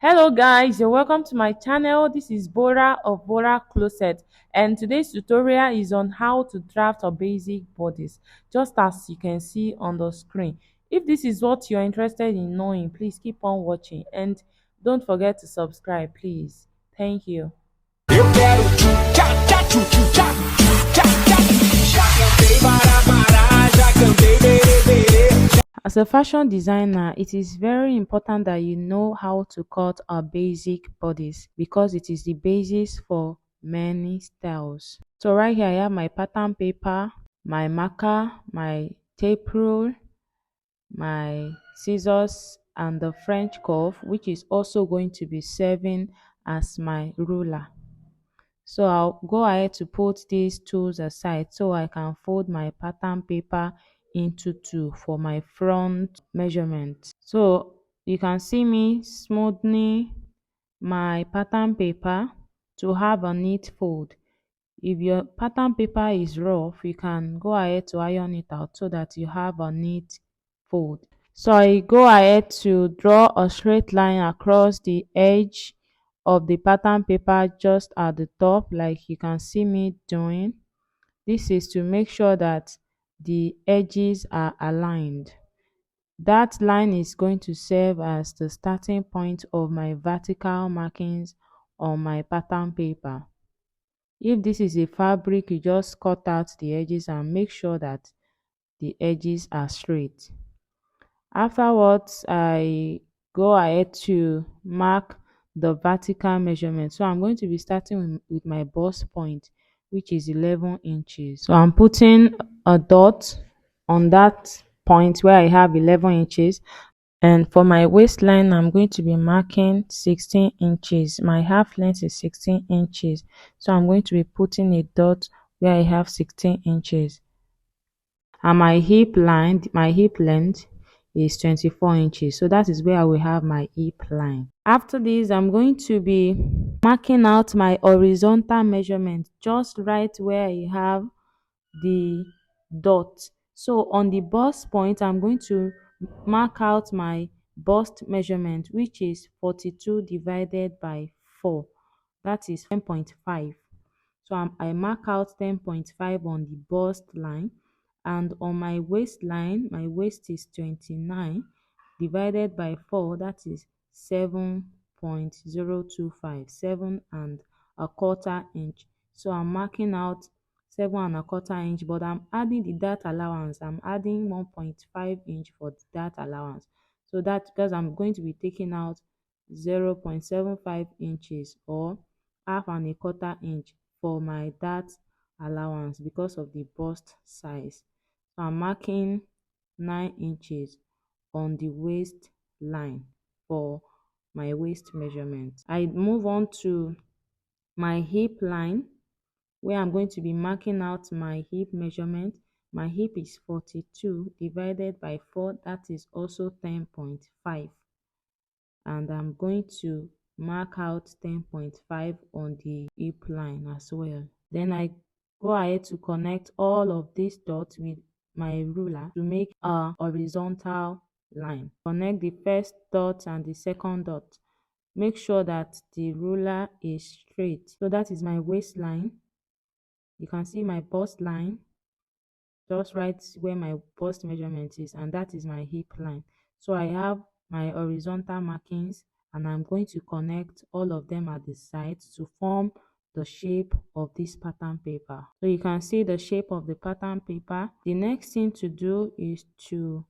Hello guys, you're welcome to my channel. This is Bora of Bora Closet, and today's tutorial is on how to draft a basic bodice, just as you can see on the screen. If this is what you're interested in knowing, please keep on watching and don't forget to subscribe, please. Thank you. Eu quero tchá, tchá, tchu, tchu, tchá, tchá, tchá. Já cantei para parar, já cantei berê, berê. As a fashion designer, it is very important that you know how to cut a basic bodice because it is the basis for many styles. So right here I have my pattern paper, my marker, my tape rule, my scissors, and the French curve, which is also going to be serving as my ruler. So I'll go ahead to put these tools aside so I can fold my pattern paper into two for my front measurement. So you can see me smoothing my pattern paper to have a neat fold. If your pattern paper is rough, you can go ahead to iron it out so that you have a neat fold. So I go ahead to draw a straight line across the edge of the pattern paper just at the top, like you can see me doing. This is to make sure that the edges are aligned. That line is going to serve as the starting point of my vertical markings on my pattern paper. If this is a fabric, you just cut out the edges and make sure that the edges are straight. Afterwards, I go ahead to mark the vertical measurement. So I'm going to be starting with my bust point, which is 11 inches. So I'm putting a dot on that point where I have 11 inches. And for my waistline, I'm going to be marking 16 inches. My half length is 16 inches. So I'm going to be putting a dot where I have 16 inches. And my hip length is 24 inches. So that is where I will have my hip line. After this, I'm going to be marking out my horizontal measurement just right where I have the dot. So on the bust point, I'm going to mark out my bust measurement, which is 42 divided by 4. That is 10.5. So I mark out 10.5 on the bust line, and on my waistline, my waist is 29 divided by 4, that is 7.025, 7 1/4 inch. So I'm marking out 7 1/4 inch, but I'm adding the dart allowance. I'm adding 1.5 inch for the dart allowance. So that because I'm going to be taking out 0.75 inches or 1/2 inch for my dart allowance because of the bust size. So I'm marking 9 inches on the waist line for my waist measurement. I move on to my hip line, where I'm going to be marking out my hip measurement. My hip is 42 divided by 4, that is also 10.5. And I'm going to mark out 10.5 on the hip line as well. Then I go ahead to connect all of these dots with my ruler to make a horizontal line. Connect the first dot and the second dot. Make sure that the ruler is straight. So that is my waistline. You can see my bust line just right where my bust measurement is, and that is my hip line. So I have my horizontal markings, and I'm going to connect all of them at the sides to form the shape of this pattern paper. So you can see the shape of the pattern paper. The next thing to do is to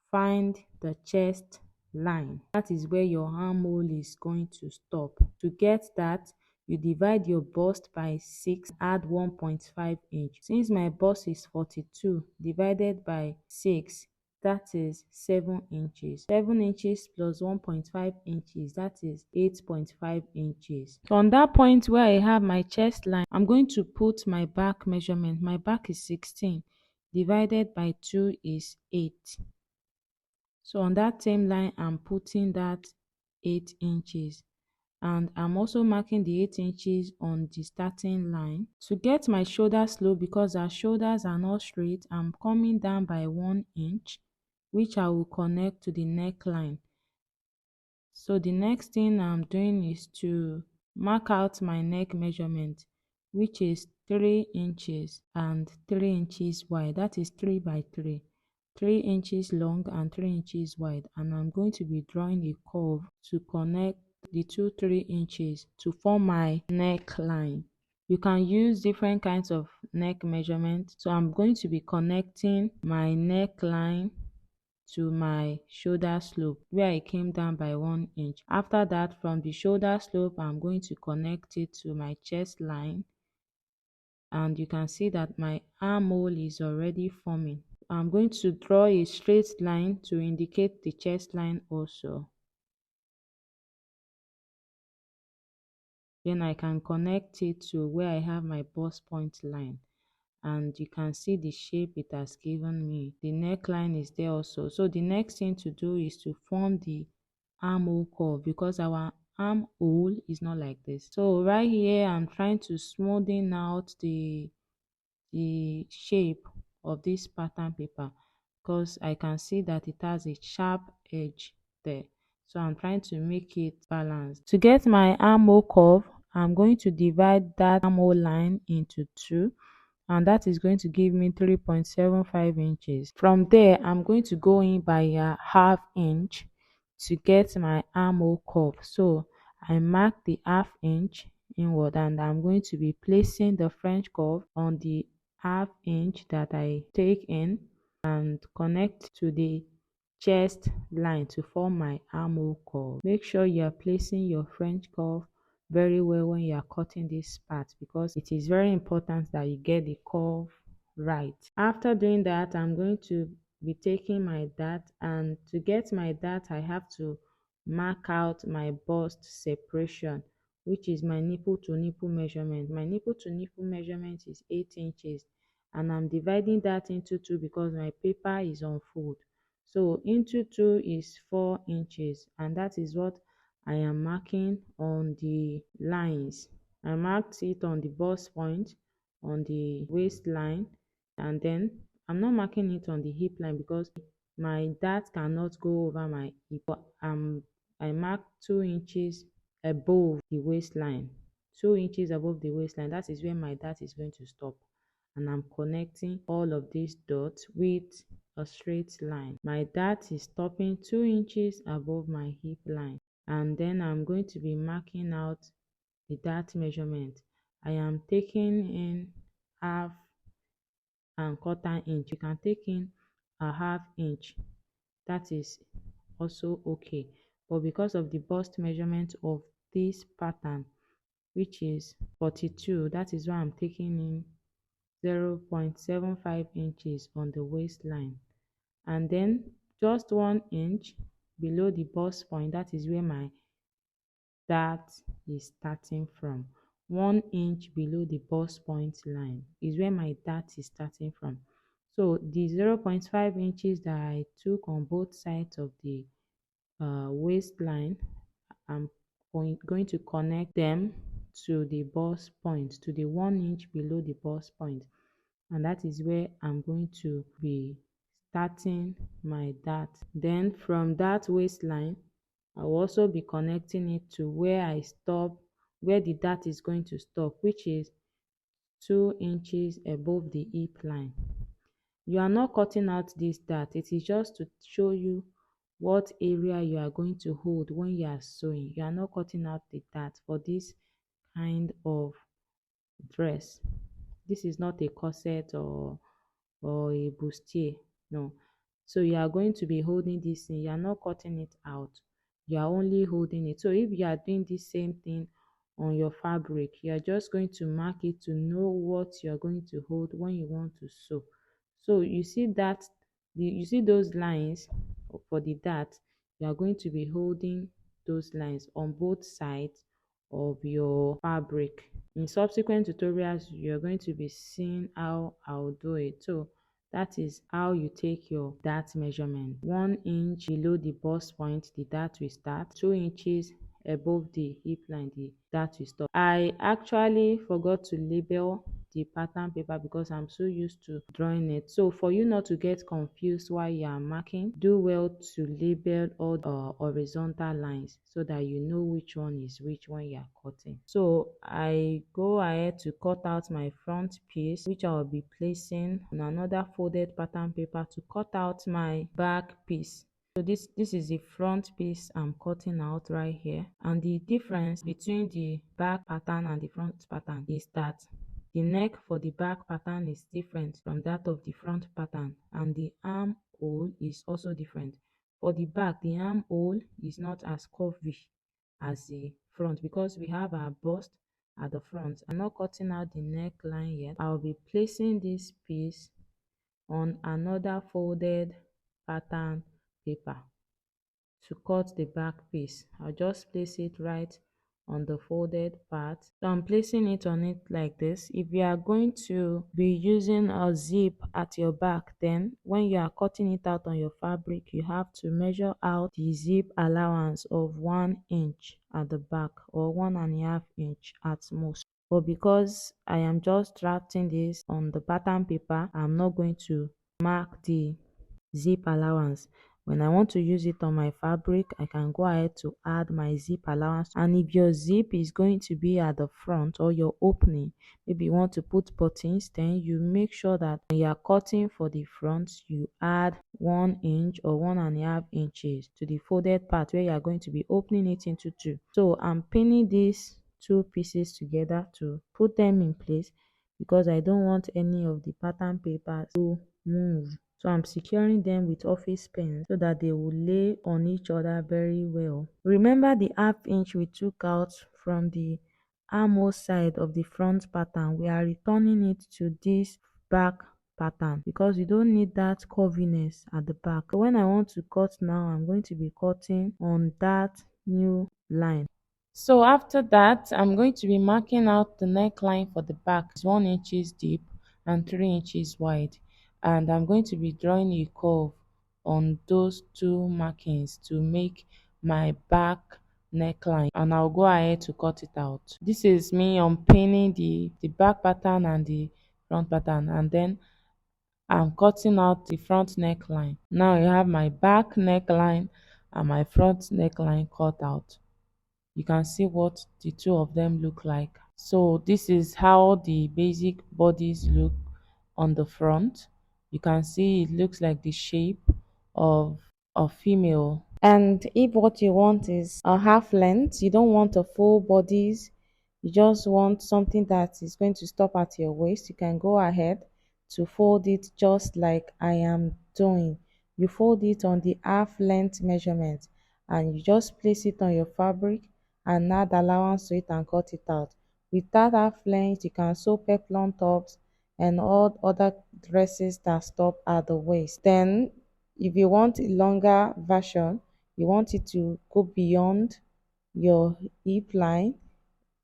find the chest line. That is where your armhole is going to stop. To get that, you divide your bust by 6, add 1.5 inch. Since my bust is 42 divided by 6, that is 7 inches. 7 inches plus 1.5 inches, that is 8.5 inches. So on that point where I have my chest line, I'm going to put my back measurement. My back is 16 divided by 2 is 8. So on that same line, I'm putting that 8 inches. And I'm also marking the 8 inches on the starting line. To get my shoulders low, because our shoulders are not straight, I'm coming down by 1 inch, which I will connect to the neckline. So the next thing I'm doing is to mark out my neck measurement, which is 3 inches and 3 inches wide. That is 3 by 3, 3 inches long and 3 inches wide. And I'm going to be drawing a curve to connect the two 3 inches to form my neckline. You can use different kinds of neck measurement. So I'm going to be connecting my neckline to my shoulder slope where I came down by 1 inch. After that, from the shoulder slope, I'm going to connect it to my chest line, and you can see that my armhole is already forming. I'm going to draw a straight line to indicate the chest line also. Then I can connect it to where I have my bust point line, and you can see the shape it has given me. The neckline is there also. So the next thing to do is to form the armhole curve, because our armhole is not like this. So right here I'm trying to smoothen out the shape of this pattern paper, because I can see that it has a sharp edge there. So I'm trying to make it balanced. To get my armhole curve, I'm going to divide that armhole line into 2, and that is going to give me 3.75 inches. From there, I'm going to go in by a half inch to get my armhole curve. So I mark the half inch inward, and I'm going to be placing the French curve on the half inch that I take in and connect to the chest line to form my armhole curve. Make sure you are placing your French curve very well when you are cutting this part, because it is very important that you get the curve right. After doing that, I'm going to be taking my dart, and to get my dart I have to mark out my bust separation, which is my nipple to nipple measurement. My nipple to nipple measurement is 8 inches, and I'm dividing that into 2 because my paper is on fold. So into 2 is 4 inches, and that is what I am marking on the lines. I marked it on the bust point, on the waistline, and then I'm not marking it on the hip line because my dart cannot go over my hip. I marked 2 inches above the waistline, 2 inches above the waistline. That is where my dart is going to stop, and I'm connecting all of these dots with a straight line. My dart is stopping 2 inches above my hip line, and then I'm going to be marking out the dart measurement. I am taking in half and quarter inch. You can take in a half inch, that is also okay, but because of the bust measurement of this pattern, which is 42, that is why I'm taking in 0.75 inches on the waistline, and then just 1 inch below the bust point, that is where my dart is starting from. 1 inch below the bust point line is where my dart is starting from. So the 0.5 inches that I took on both sides of the waistline, I'm going to connect them to the bust point, to the 1 inch below the bust point, and that is where I'm going to be starting my dart. Then from that waistline, I'll also be connecting it to where I stop, where the dart is going to stop, which is 2 inches above the hip line. You are not cutting out this dart, it is just to show you what area you are going to hold when you are sewing. You are not cutting out the dart for this kind of dress. This is not a corset or a bustier, no. So you are going to be holding this thing, you are not cutting it out, you are only holding it. So if you are doing the same thing on your fabric, you are just going to mark it to know what you are going to hold when you want to sew. So you see that you see those lines for the dart, you are going to be holding those lines on both sides of your fabric. In subsequent tutorials, you're going to be seeing how I'll do it. So that is how you take your dart measurement. 1 inch below the bust point, the dart will start. 2 inches above the hip line, the dart will stop. I actually forgot to label the pattern paper because I'm so used to drawing it. So for you not to get confused while you are marking, do well to label all the horizontal lines so that you know which one is which when you are cutting. So I go ahead to cut out my front piece, which I will be placing on another folded pattern paper to cut out my back piece. So this is the front piece I'm cutting out right here, and the difference between the back pattern and the front pattern is that the neck for the back pattern is different from that of the front pattern, and the armhole is also different. For the back, the armhole is not as curvy as the front because we have our bust at the front. I'm not cutting out the neckline yet. I'll be placing this piece on another folded pattern paper to cut the back piece. I'll just place it right on the folded part. So I'm placing it on it like this. If you are going to be using a zip at your back, then when you are cutting it out on your fabric, you have to measure out the zip allowance of 1 inch at the back or 1.5 inch at most. But because I am just drafting this on the pattern paper, I'm not going to mark the zip allowance. When I want to use it on my fabric, I can go ahead to add my zip allowance. And if your zip is going to be at the front or your opening, maybe you want to put buttons, then you make sure that when you are cutting for the front, you add 1 inch or 1.5 inches to the folded part where you are going to be opening it into two. So I'm pinning these two pieces together to put them in place because I don't want any of the pattern paper to move. So I'm securing them with office pins so that they will lay on each other very well. Remember the 1/2 inch we took out from the armhole side of the front pattern. We are returning it to this back pattern because you don't need that curviness at the back. So when I want to cut now, I'm going to be cutting on that new line. So after that, I'm going to be marking out the neckline for the back. It's 1 inch deep and 3 inches wide, and I'm going to be drawing a curve on those two markings to make my back neckline, and I'll go ahead to cut it out. This is me unpinning the back pattern and the front pattern, and then I'm cutting out the front neckline. Now you have my back neckline and my front neckline cut out. You can see what the two of them look like. So this is how the basic bodies look on the front. You can see it looks like the shape of a female. And if what you want is a half length, you don't want a full bodies, you just want something that is going to stop at your waist, you can go ahead to fold it just like I am doing. You fold it on the half length measurement and you just place it on your fabric and add allowance to it and cut it out. With that half length, you can sew peplum tops and all other dresses that stop at the waist. Then if you want a longer version, you want it to go beyond your hip line,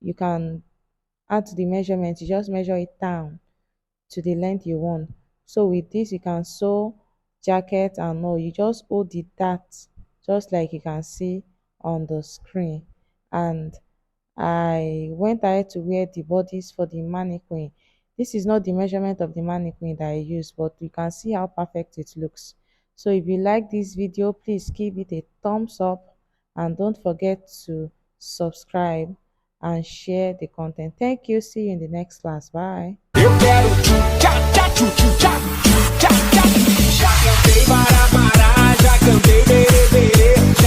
you can add to the measurement. You just measure it down to the length you want. So with this, you can sew jacket and all. You just hold it that just like you can see on the screen. And I went ahead to wear the bodice for the mannequin. This is not the measurement of the mannequin that I used, but you can see how perfect it looks. So if you like this video, please give it a thumbs up and don't forget to subscribe and share the content. Thank you. See you in the next class. Bye. Eu quero tchá, tchá, tchu, tchu, tchá, tchá, tchá. Já cantei bará, bará, já cantei berê, berê.